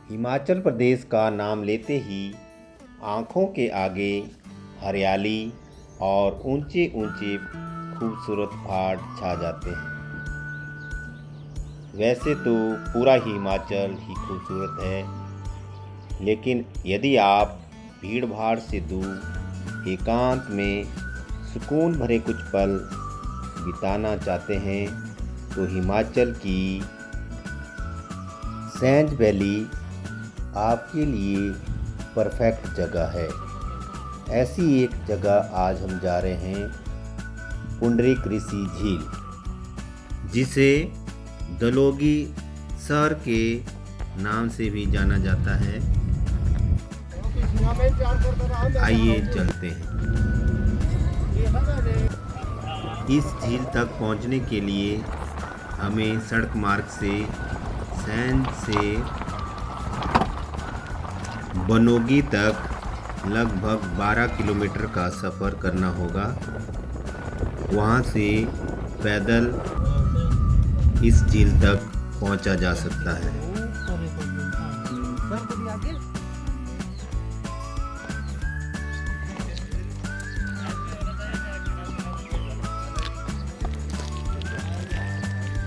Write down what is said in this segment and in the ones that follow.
हिमाचल प्रदेश का नाम लेते ही आँखों के आगे हरियाली और ऊंचे ऊंचे खूबसूरत पहाड़ छा जाते हैं। वैसे तो पूरा हिमाचल ही खूबसूरत है, लेकिन यदि आप भीड़ भाड़ से दूर एकांत में सुकून भरे कुछ पल बिताना चाहते हैं तो हिमाचल की सैंज वैली आपके लिए परफेक्ट जगह है। ऐसी एक जगह आज हम जा रहे हैं, पुंडरीक ऋषि झील, जिसे दलोगी सर के नाम से भी जाना जाता है। आइए चलते हैं। इस झील तक पहुंचने के लिए हमें सड़क मार्ग से सैंज से बनोगी तक लगभग 12 किलोमीटर का सफ़र करना होगा। वहाँ से पैदल इस झील तक पहुँचा जा सकता है।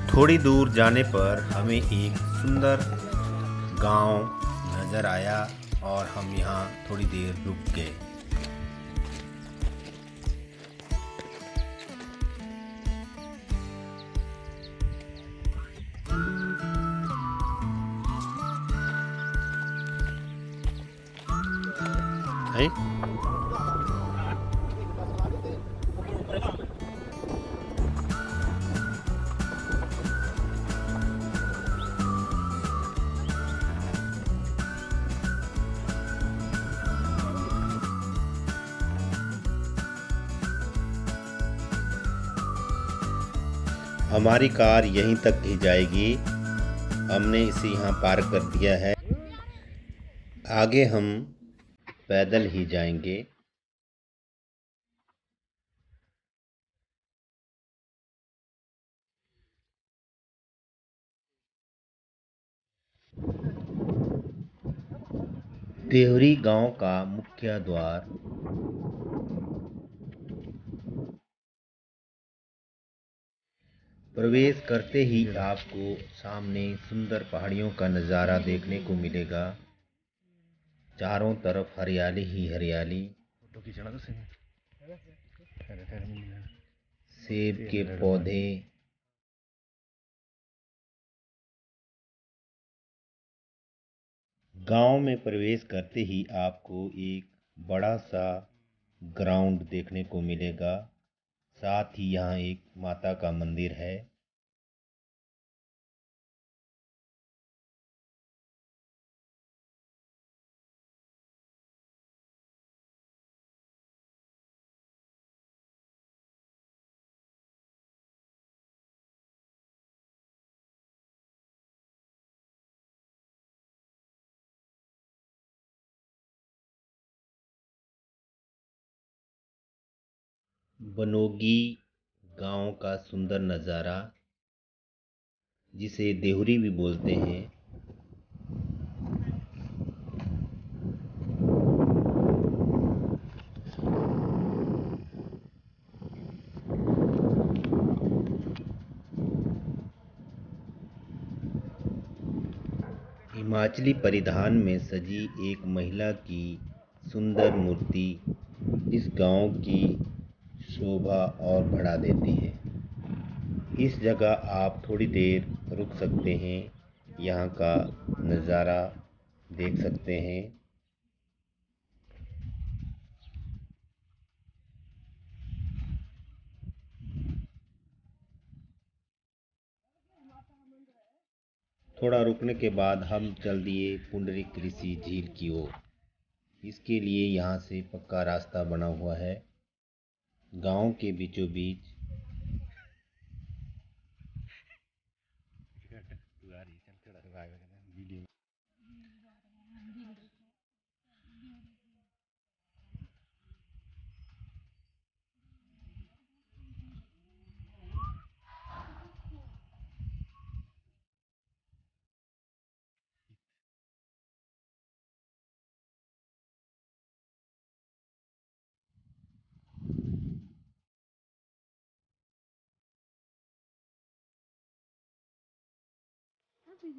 थोड़ी दूर जाने पर हमें एक सुंदर गांव नज़र आया और हम यहाँ थोड़ी देर रुक गए। हमारी कार यहीं तक ही जाएगी। हमने इसे यहाँ पार्क कर दिया है। आगे हम पैदल ही जाएंगे। देवरी गांव का मुख्य द्वार प्रवेश करते ही आपको सामने सुंदर पहाड़ियों का नज़ारा देखने को मिलेगा। चारों तरफ हरियाली ही हरियाली, सेब के पौधे, गांव में प्रवेश करते ही आपको एक बड़ा सा ग्राउंड देखने को मिलेगा। साथ ही यहाँ एक माता का मंदिर है। बनोगी गांव का सुंदर नज़ारा, जिसे देहुरी भी बोलते हैं। हिमाचली परिधान में सजी एक महिला की सुंदर मूर्ति इस गांव की शोभा और बढ़ा देती है। इस जगह आप थोड़ी देर रुक सकते हैं, यहाँ का नज़ारा देख सकते हैं। थोड़ा रुकने के बाद हम चल दिए पुंडरीक ऋषि झील की ओर। इसके लिए यहाँ से पक्का रास्ता बना हुआ है। गांव के बीचों बीच हम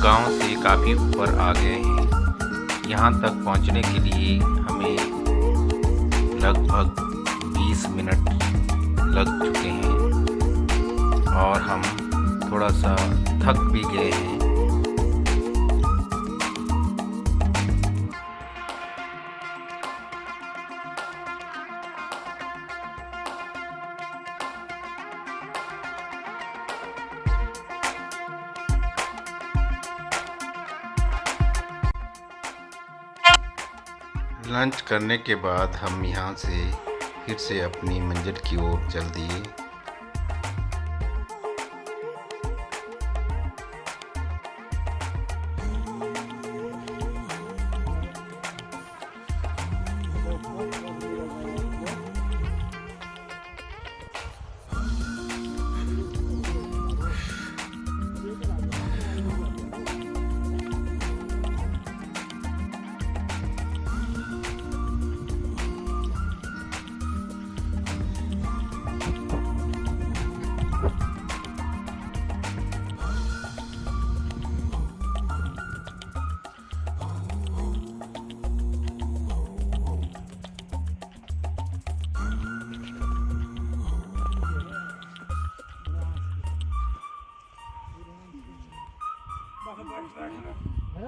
गांव से काफ़ी ऊपर आ गए हैं। यहाँ तक पहुँचने के लिए हमें लगभग 20 मिनट लग चुके हैं और हम थोड़ा सा थक भी गए हैं। लंच करने के बाद हम यहाँ से फिर से अपनी मंजिल की ओर चल दिए।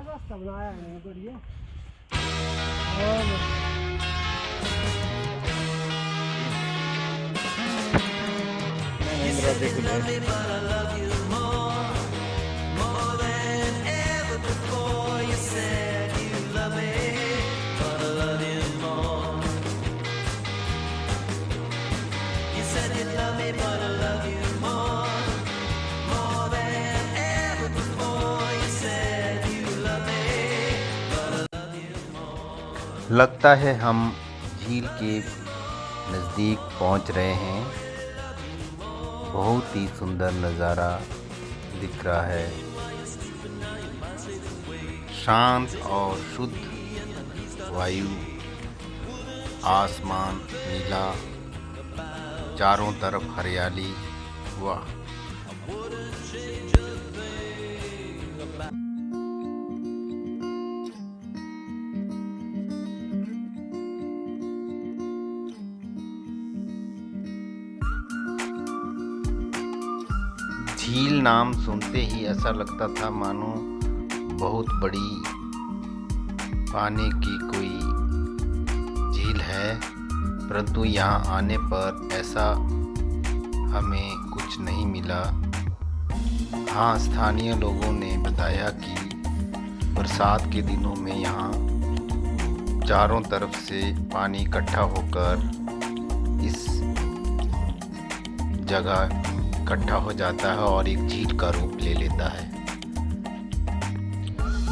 रास्ता बनाया है बढ़िया। लगता है हम झील के नज़दीक पहुंच रहे हैं। बहुत ही सुंदर नज़ारा दिख रहा है। शांत और शुद्ध वायु, आसमान नीला, चारों तरफ हरियाली। वाह! झील नाम सुनते ही ऐसा लगता था मानो बहुत बड़ी पानी की कोई झील है, परंतु यहाँ आने पर ऐसा हमें कुछ नहीं मिला। हाँ, स्थानीय लोगों ने बताया कि बरसात के दिनों में यहाँ चारों तरफ से पानी इकट्ठा होकर इस जगह इकट्ठा हो जाता है और एक झील का रूप ले लेता है।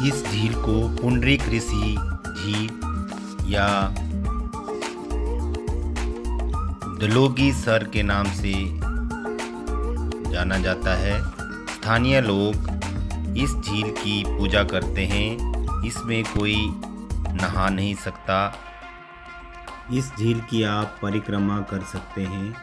इस झील को पुंडरीक ऋषि झील या दलोगी सर के नाम से जाना जाता है। स्थानीय लोग इस झील की पूजा करते हैं। इसमें कोई नहा नहीं सकता। इस झील की आप परिक्रमा कर सकते हैं।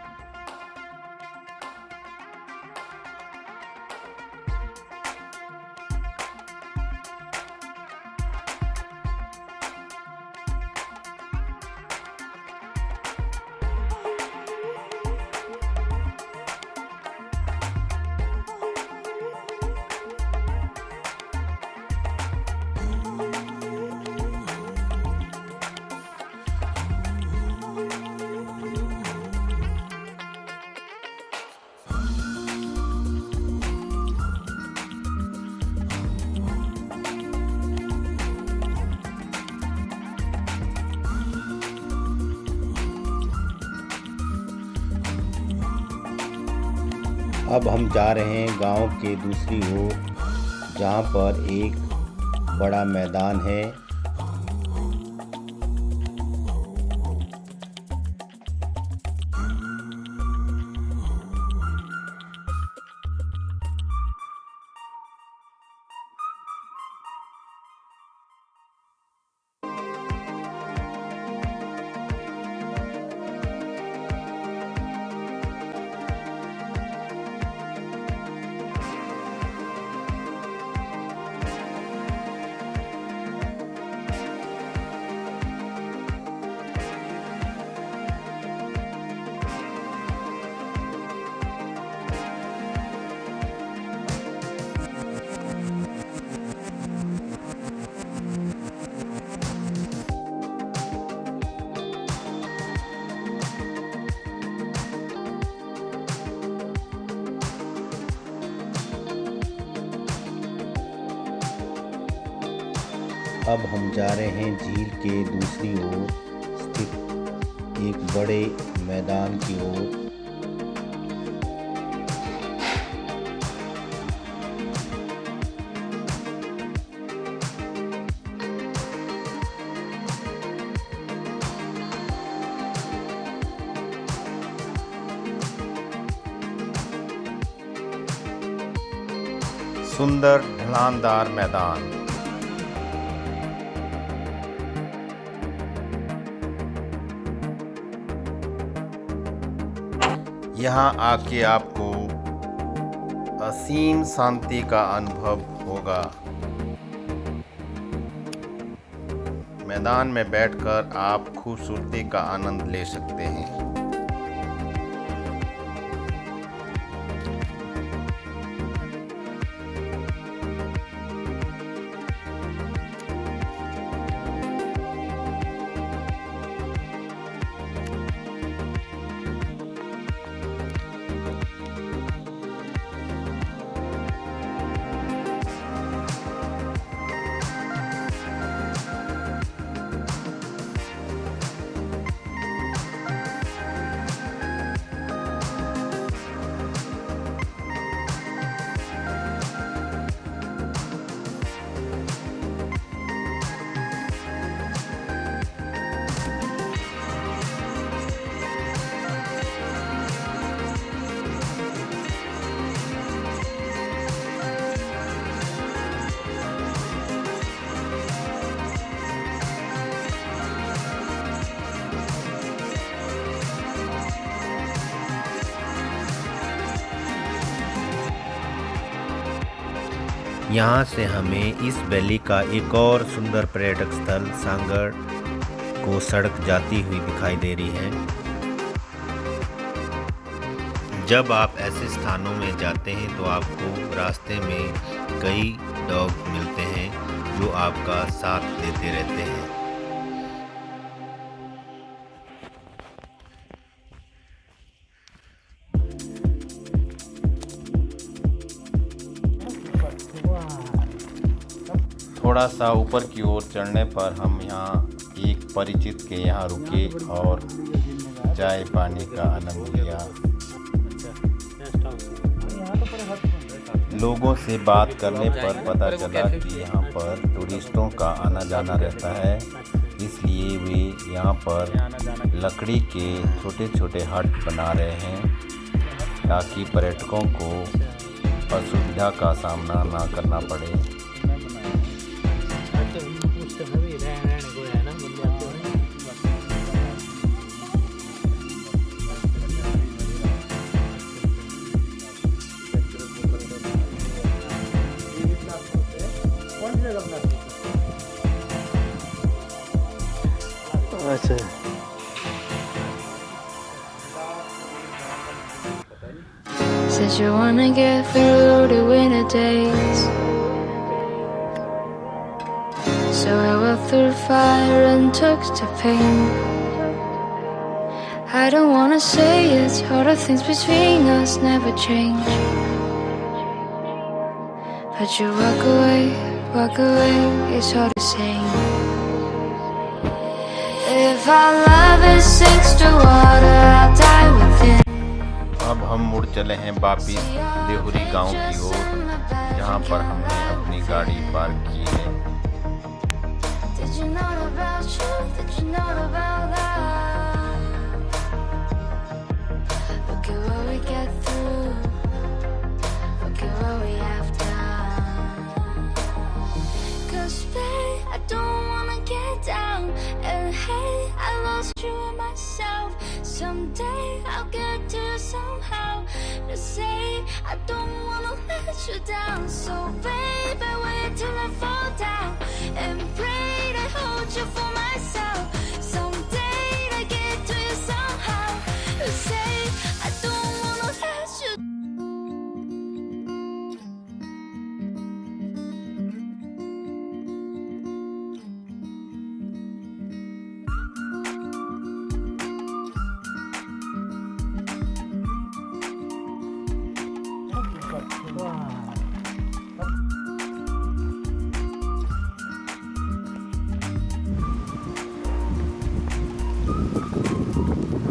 अब हम जा रहे हैं गांव के दूसरी ओर, जहां पर एक बड़ा मैदान है। अब हम जा रहे हैं झील के दूसरी ओर स्थित एक बड़े मैदान की ओर। सुंदर ढलानदार मैदान। यहाँ आके आपको असीम शांति का अनुभव होगा। मैदान में बैठकर आप खूबसूरती का आनंद ले सकते हैं। यहाँ से हमें इस वैली का एक और सुंदर पर्यटक स्थल सांगड़ को सड़क जाती हुई दिखाई दे रही है। जब आप ऐसे स्थानों में जाते हैं तो आपको रास्ते में कई डॉग मिलते हैं जो आपका साथ देते रहते हैं। थोड़ा सा ऊपर की ओर चढ़ने पर हम यहाँ एक परिचित के यहाँ रुके और चाय पानी का आनंद लिया। लोगों से बात करने पर पता चला कि यहाँ पर टूरिस्टों का आना जाना रहता है, इसलिए वे यहाँ पर लकड़ी के छोटे छोटे हट बना रहे हैं ताकि पर्यटकों को असुविधा का सामना ना करना पड़े। अच्छा Said you wanna get through the winter days, so I walked through the fire and took the pain. I don't wanna say it, all the things between us never change. But you walk away, it's all the same. If our love is sinks to water, I'll die within. अब हम मुड़ चले हैं वापिस देहुरी गांव की ओर, जहां पर हमने अपनी गाड़ी पार्क की है। Did you know about you? Did you know about love? Look at what we get through. Look at what we have done. 'Cause babe, I don't wanna get down. And hey, I lost you and myself. Someday I'll get to you somehow. Just say I don't wanna let you down. So baby, wait till I fall down and pray to hold you for myself. Someday I get to you somehow. Just say I don't wanna let you.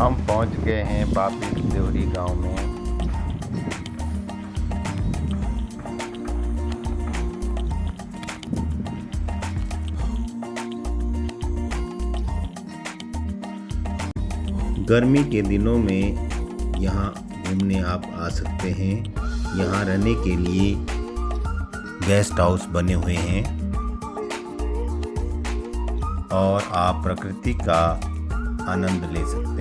हम पहुंच गए हैं वापिस देहुरी गांव में। गर्मी के दिनों में यहाँ घूमने आप आ सकते हैं। यहाँ रहने के लिए गेस्ट हाउस बने हुए हैं और आप प्रकृति का आनंद ले सकते हैं।